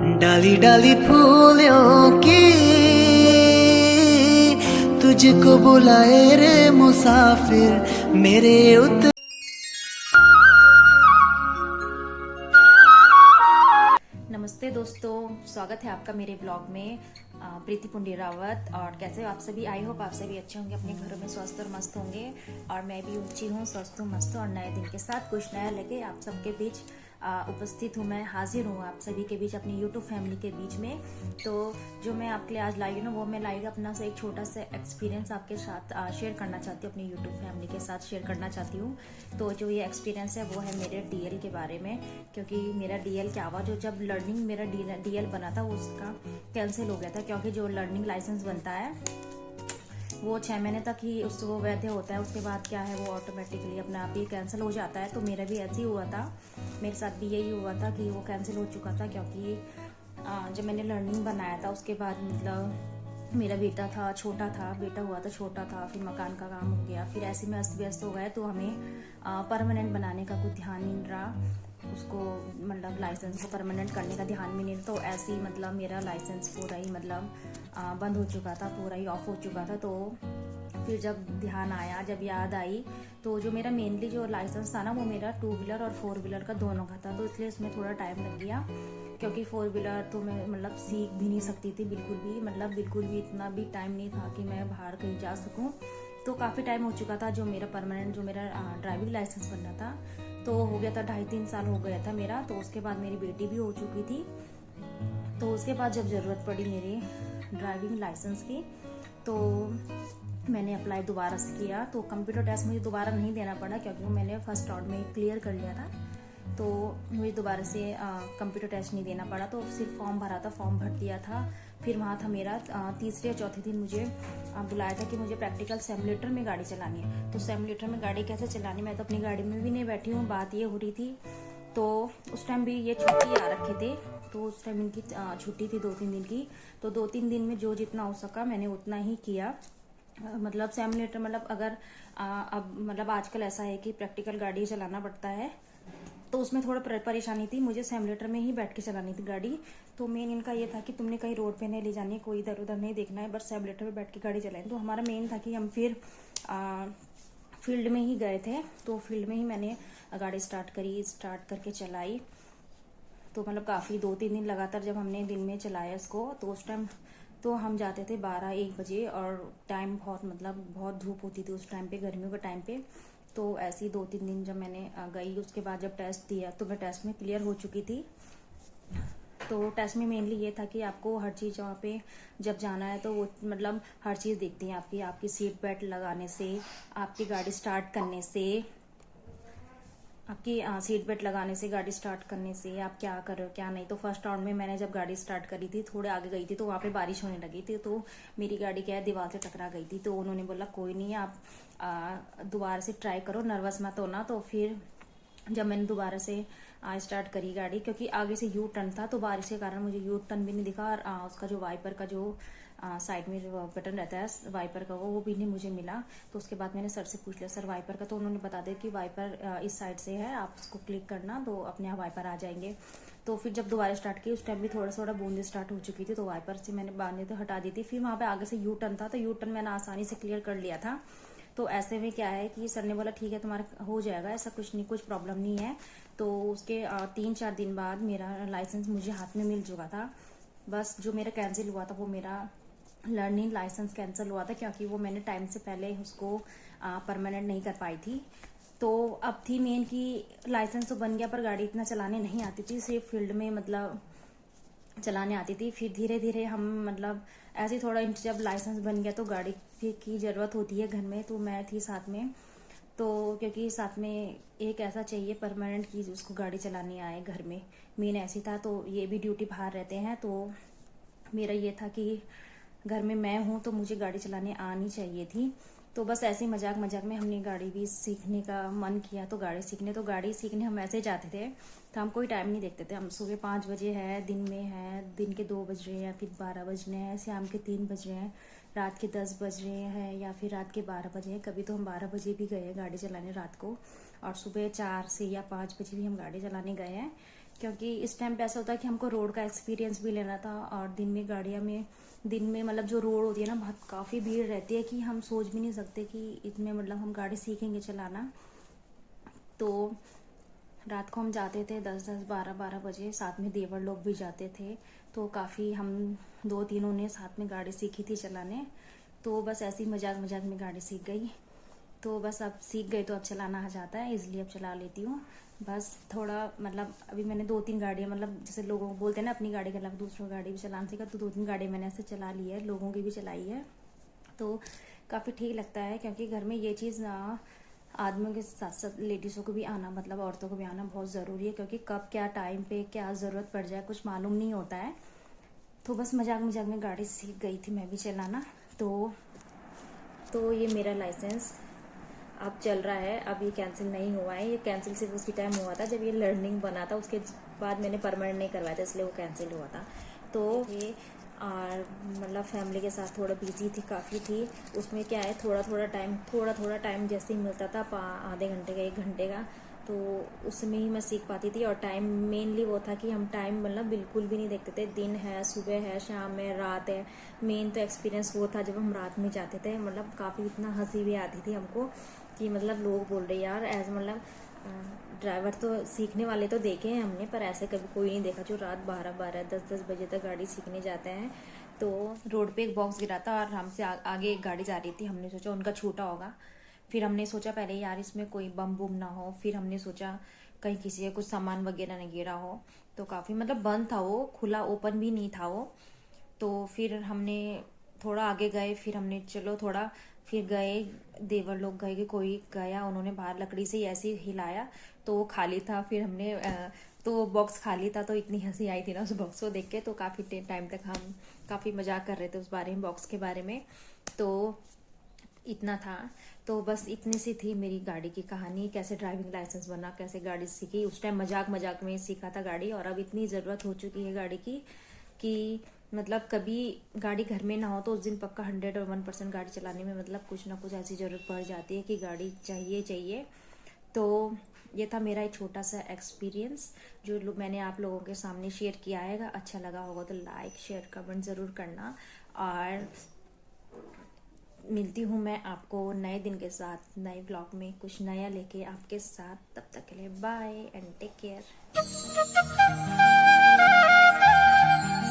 डाली डाली फूलों की तुझको बुलाए रे मुसाफिर मेरे उत। नमस्ते दोस्तों, स्वागत है आपका मेरे ब्लॉग में। प्रीति पुंडी रावत। और कैसे हो आप सभी? आई होप आप सभी अच्छे होंगे, अपने घरों में स्वस्थ और मस्त होंगे। और मैं भी ऊंची हूँ, स्वस्थ हूँ, मस्त हूँ और नए दिन के साथ कुछ नया लेके आप सबके बीच उपस्थित हूँ। मैं हाजिर हूँ आप सभी के बीच, अपनी यूट्यूब फैमिली के बीच में। तो जो मैं आपके लिए आज लाई हूँ ना, वो मैं लाई अपना से एक छोटा सा एक्सपीरियंस आपके साथ शेयर करना चाहती हूँ, अपनी यूट्यूब फैमिली के साथ शेयर करना चाहती हूँ। तो जो ये एक्सपीरियंस है वो है मेरे डीएल के बारे में। क्योंकि मेरा डीएल क्या हुआ, जो जब लर्निंग मेरा डीएल बना था वो उसका कैंसिल हो गया था। क्योंकि जो लर्निंग लाइसेंस बनता है वो 6 महीने तक ही वो वैध होता है। उसके बाद क्या है, वो ऑटोमेटिकली अपने आप ही कैंसिल हो जाता है। तो मेरा भी ऐसे ही हुआ था, मेरे साथ भी यही हुआ था कि वो कैंसिल हो चुका था। क्योंकि जब मैंने लर्निंग बनाया था उसके बाद मतलब मेरा बेटा था, छोटा था, बेटा हुआ था, छोटा था, फिर मकान का काम हो गया, फिर ऐसे में अस्त व्यस्त हो गए। तो हमें परमानेंट बनाने का कुछ ध्यान नहीं रहा, उसको मतलब लाइसेंस को परमानेंट करने का ध्यान भी नहीं। तो ऐसे ही मतलब मेरा लाइसेंस पूरा ही मतलब बंद हो चुका था, पूरा ही ऑफ हो चुका था। तो फिर जब ध्यान आया, जब याद आई, तो जो मेरा मेनली जो लाइसेंस था ना, वो मेरा 2 व्हीलर और 4 व्हीलर का दोनों का था। तो इसलिए इसमें थोड़ा टाइम लग गया। क्योंकि 4 व्हीलर तो मैं मतलब सीख भी नहीं सकती थी बिल्कुल भी, मतलब बिल्कुल भी इतना भी टाइम नहीं था कि मैं बाहर कहीं जा सकूं। तो काफ़ी टाइम हो चुका था जो मेरा परमानेंट, जो मेरा ड्राइविंग लाइसेंस बनना था, तो हो गया था 2.5-3 साल हो गया था मेरा। तो उसके बाद मेरी बेटी भी हो चुकी थी। तो उसके बाद जब ज़रूरत पड़ी मेरी ड्राइविंग लाइसेंस की, तो मैंने अप्लाई दोबारा से किया। तो कंप्यूटर टेस्ट मुझे दोबारा नहीं देना पड़ा, क्योंकि वो मैंने फर्स्ट राउंड में क्लियर कर लिया था। तो मुझे दोबारा से कंप्यूटर टेस्ट नहीं देना पड़ा। तो सिर्फ फॉर्म भरा था, फॉर्म भर दिया था। फिर वहाँ था मेरा तीसरे या चौथे दिन मुझे बुलाया था कि मुझे प्रैक्टिकल सिमुलेटर में गाड़ी चलानी है। तो सिमुलेटर में गाड़ी कैसे चलानी, मैं तो अपनी गाड़ी में भी नहीं बैठी हूँ। बात ये हो रही थी, तो उस टाइम भी ये छुट्टी आ रखे थे। तो उस टाइम इनकी छुट्टी थी 2-3 दिन की। तो 2-3 दिन में जो जितना हो सका मैंने उतना ही किया। मतलब सिमुलेटर मतलब अगर अब मतलब आजकल ऐसा है कि प्रैक्टिकल गाड़ी चलाना पड़ता है, तो उसमें थोड़ा परेशानी थी। मुझे सिमुलेटर में ही बैठ के चलानी थी गाड़ी। तो मेन इनका ये था कि तुमने कहीं रोड पे नहीं ले जानी है, कोई इधर उधर नहीं देखना है, बस सिमुलेटर पे बैठ के गाड़ी चलाएं। तो हमारा मेन था कि हम फिर फील्ड में ही गए थे। तो फील्ड में ही मैंने गाड़ी स्टार्ट करी, स्टार्ट करके चलाई। तो मतलब काफ़ी 2-3 दिन लगातार जब हमने दिन में चलाया इसको, तो उस टाइम तो हम जाते थे 12-1 बजे। और टाइम बहुत मतलब बहुत धूप होती थी उस टाइम पे, गर्मियों के टाइम पे। तो ऐसे ही 2-3 दिन जब मैंने गई, उसके बाद जब टेस्ट दिया तो मैं टेस्ट में क्लियर हो चुकी थी। तो टेस्ट में मेनली ये था कि आपको हर चीज़ वहाँ पे जब जाना है तो वो मतलब हर चीज़ देखती हैं आपकी सीट बेल्ट लगाने से, आपकी गाड़ी स्टार्ट करने से, आपकी सीट बेल्ट लगाने से, गाड़ी स्टार्ट करने से आप क्या कर रहे हो क्या नहीं। तो फर्स्ट राउंड में मैंने जब गाड़ी स्टार्ट करी थी, थोड़े आगे गई थी, तो वहाँ पे बारिश होने लगी थी। तो मेरी गाड़ी क्या है, दीवार से टकरा गई थी। तो उन्होंने बोला कोई नहीं, आप दोबारा से ट्राई करो, नर्वस मत होना। तो फिर जब मैंने दोबारा से स्टार्ट करी गाड़ी, क्योंकि आगे से यू टर्न था, तो बारिश के कारण मुझे यू टर्न भी नहीं दिखा। और उसका जो वाइपर का जो साइड में जो बटन रहता है वाइपर का, वो भी नहीं मुझे मिला। तो उसके बाद मैंने सर से पूछ लिया, सर वाइपर का? तो उन्होंने बता दिया कि वाइपर इस साइड से है, आप उसको क्लिक करना तो अपने आप वाइपर आ जाएंगे। तो फिर जब दोबारा स्टार्ट की, उस टाइम भी थोड़ा थोड़ा बूंदे स्टार्ट हो चुकी थी। तो वाइपर से मैंने बांधे थे, हटा दी थी। फिर वहाँ पे आगे से यू टर्न था, तो यू टर्न मैंने आसानी से क्लियर कर लिया था। तो ऐसे में क्या है कि सर ने बोला ठीक है तुम्हारा हो जाएगा, ऐसा कुछ नहीं, कुछ प्रॉब्लम नहीं है। तो उसके 3-4 दिन बाद मेरा लाइसेंस मुझे हाथ में मिल चुका था। बस जो मेरा कैंसिल हुआ था वो मेरा लर्निंग लाइसेंस कैंसिल हुआ था, क्योंकि वो मैंने टाइम से पहले उसको परमानेंट नहीं कर पाई थी। तो अब थी मेन कि लाइसेंस तो बन गया, पर गाड़ी इतना चलाने नहीं आती थी, सिर्फ फील्ड में मतलब चलाने आती थी। फिर धीरे धीरे हम मतलब ऐसे थोड़ा जब लाइसेंस बन गया तो गाड़ी की ज़रूरत होती है घर में। तो मैं थी साथ में, तो क्योंकि साथ में एक ऐसा चाहिए परमानेंट कि उसको गाड़ी चलानी आए घर में, मेन ऐसी था। तो ये भी ड्यूटी बाहर रहते हैं, तो मेरा ये था कि घर में मैं हूँ तो मुझे गाड़ी चलाने आनी चाहिए थी। तो बस ऐसे ही मजाक मजाक में हमने गाड़ी भी सीखने का मन किया। तो गाड़ी सीखने हम ऐसे जाते थे। तो हम कोई टाइम नहीं देखते थे, हम सुबह 5 बजे है, दिन में है, दिन के 2 बज रहे हैं, फिर 12 बज रहे हैं, शाम के 3 बज रहे हैं, रात के 10 बज रहे हैं, या फिर रात के 12 बजे हैं। कभी तो हम 12 बजे भी गए हैं गाड़ी चलाने रात को, और सुबह 4 से या 5 बजे भी हम गाड़ी चलाने गए हैं। क्योंकि इस टाइम पे ऐसा होता है कि हमको रोड का एक्सपीरियंस भी लेना था, और दिन में मतलब जो रोड होती है ना, बहुत काफ़ी भीड़ रहती है कि हम सोच भी नहीं सकते कि इसमें मतलब हम गाड़ी सीखेंगे चलाना। तो रात को हम जाते थे 10-10, 12-12 बजे, साथ में देवर लोग भी जाते थे। तो काफ़ी हम 2-3 ने साथ में गाड़ी सीखी थी चलाने। तो बस ऐसे ही मजाक मजाक में गाड़ी सीख गई। तो बस अब सीख गई तो अब चलाना आ जाता है, इसलिए अब चला लेती हूँ। बस थोड़ा मतलब अभी मैंने 2-3 गाड़ियाँ, मतलब जैसे लोगों को बोलते हैं ना अपनी गाड़ी के अलावा दूसरों गाड़ी भी चलाना सीखा, तो 2-3 गाड़ी मैंने ऐसे चला ली है, लोगों की भी चलाई है। तो काफ़ी ठीक लगता है, क्योंकि घर में ये चीज़ आदमियों के साथ साथ लेडीज़ों को भी आना, मतलब औरतों को भी आना बहुत ज़रूरी है, क्योंकि कब क्या टाइम पे क्या ज़रूरत पड़ जाए कुछ मालूम नहीं होता है। तो बस मजाक मजाक में गाड़ी सीख गई थी मैं भी चलाना। तो ये मेरा लाइसेंस अब चल रहा है, अब ये कैंसिल नहीं हुआ है। ये कैंसिल सिर्फ उसी टाइम हुआ था जब ये लर्निंग बना था, उसके बाद मैंने परमानेंट नहीं करवाया था, इसलिए वो कैंसिल हुआ था। तो ये और मतलब फैमिली के साथ थोड़ा बिजी थी, काफ़ी थी। उसमें क्या है, थोड़ा थोड़ा टाइम जैसे ही मिलता था, आधे घंटे का 1 घंटे का, तो उसमें ही मैं सीख पाती थी। और टाइम मेनली वो था कि हम टाइम मतलब बिल्कुल भी नहीं देखते थे, दिन है, सुबह है, शाम है, रात है। मेन तो एक्सपीरियंस वो था जब हम रात में जाते थे, मतलब काफ़ी इतना हंसी भी आती थी हमको कि मतलब लोग बोल रहे यार ऐसे, मतलब ड्राइवर तो सीखने वाले तो देखे हैं हमने, पर ऐसे कभी कोई नहीं देखा जो रात 12-12, 10-10 बजे तक गाड़ी सीखने जाते हैं। तो रोड पे एक बॉक्स गिरा था और हमसे आगे एक गाड़ी जा रही थी, हमने सोचा उनका छूटा होगा। फिर हमने सोचा पहले यार इसमें कोई बम बुम ना हो, फिर हमने सोचा कहीं किसी का कुछ सामान वगैरह नहीं गिरा हो। तो काफ़ी मतलब बंद था वो, खुला ओपन भी नहीं था वो। तो फिर हमने थोड़ा आगे गए, फिर हमने चलो थोड़ा फिर गए, देवर लोग गए कि कोई गया, उन्होंने बाहर लकड़ी से ही ऐसे ही हिलाया तो वो खाली था। फिर हमने तो बॉक्स खाली था, तो इतनी हंसी आई थी ना उस बॉक्स को देख के। तो काफ़ी टाइम तक हम काफ़ी मजाक कर रहे थे उस बारे में, बॉक्स के बारे में। तो इतना था। तो बस इतनी सी थी मेरी गाड़ी की कहानी, कैसे ड्राइविंग लाइसेंस बना, कैसे गाड़ी सीखी। उस टाइम मजाक मजाक में सीखा था गाड़ी, और अब इतनी ज़रूरत हो चुकी है गाड़ी की कि मतलब कभी गाड़ी घर में ना हो तो उस दिन पक्का 100 और 1% गाड़ी चलाने में मतलब कुछ ना कुछ ऐसी ज़रूरत पड़ जाती है कि गाड़ी चाहिए। तो ये था मेरा एक छोटा सा एक्सपीरियंस जो मैंने आप लोगों के सामने शेयर किया है। अच्छा लगा होगा तो लाइक शेयर कमेंट ज़रूर करना, और मिलती हूँ मैं आपको नए दिन के साथ, नए ब्लॉग में कुछ नया लेके आपके साथ। तब तक के लिए बाय एंड टेक केयर।